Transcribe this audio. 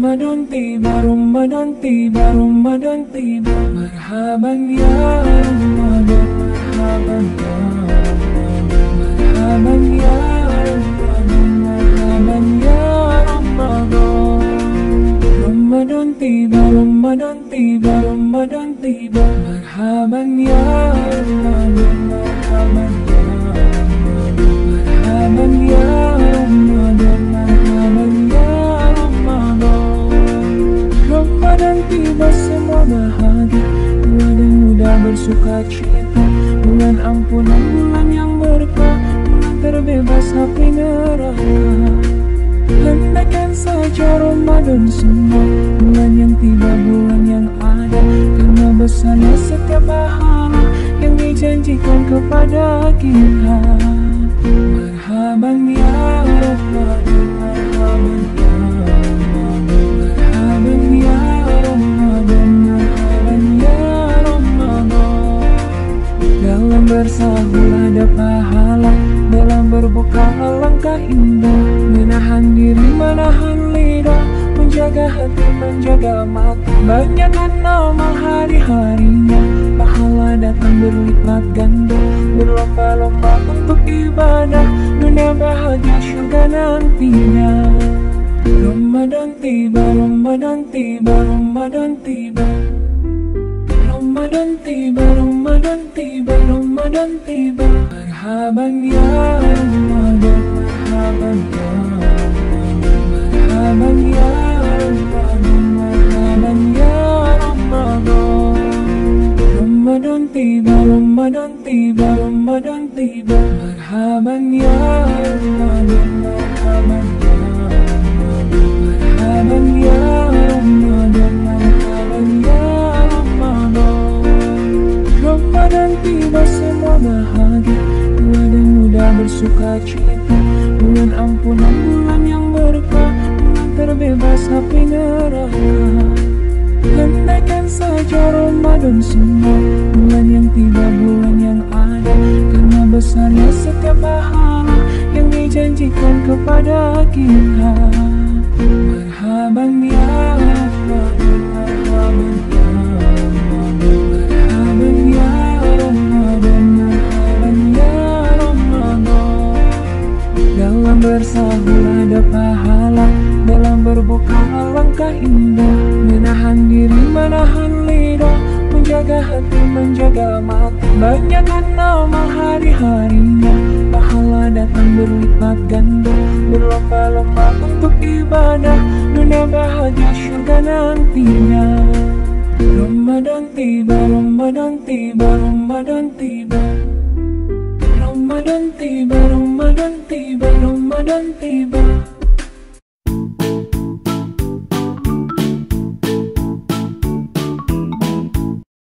Ramadan tiba, Ramadan tiba, Ramadan tiba. Marhaban ya Ramadan, marhaban ya Ramadan, marhaban ya Ramadan, marhaban ya Ramadan. Ramadan tiba, Ramadan tiba, Ramadan tiba. Marhaban ya Ramadan, marhaban ya Ramadan, marhaban ya Ramadan, marhaban ya Ramadan. Ramadan tiba, semua bahagia, tua dan muda bersuka cita. Bulan ampunan, bulan yang berkah, bulan terbebas api neraka. Andaikan saja Ramadan semua, bulan yang tiba, bulan yang ada, karena besarnya setiap pahala yang dijanjikan kepada kita. Marhaban ya Ramadan, marhaban ya Ramadan, marhaban ya Ramadan, marhaban ya Ramadan. Dalam bersahur ada pahala, dalam berbuka alangkah indah. Menahan diri, menahan lidah, menjaga hati, menjaga mata. Banyak amal hari-harinya, pahala datang berlipat ganda. Berlomba-lomba untuk ibadah, dunia bahagia surga nantinya. Ramadan tiba, Ramadan tiba, Ramadan tiba. Ramadan tiba, Ramadan tiba, Ramadan tiba. Marhaban ya Ramadan, marhaban ya Ramadan, marhaban ya Ramadan, marhaban ya Ramadan. Ramadan tiba, Ramadan tiba, Ramadan tiba. Marhaban ya Ramadan, marhaban ya Ramadan, marhaban ya Ramadan, marhaban ya Ramadan. Ramadan tiba, semua bahagia, tua dan muda bersuka cita. Bulan ampunan, bulan yang berkah, bulan terbebas api neraka. Andaikan saja Ramadan semua, bulan yang tiba, bulan yang ada, karena besarnya setiap pahala yang dijanjikan kepada kita. Marhaban ya Ramadan, marhaban ya Ramadan, marhaban ya Ramadan, marhaban ya Ramadan. Dalam bersahur ada pahala, dalam berbuka alangkah indah. Menahan diri, menahan lidah, menjaga hati, menjaga mata. Banyak amal hari-harinya, pahala datang berlipat ganda. Berlomba-lomba untuk ibadah, dunia bahagia surga nantinya. Ramadan tiba, Ramadan tiba, Ramadan tiba. Ramadan tiba, Ramadan tiba, Ramadan tiba.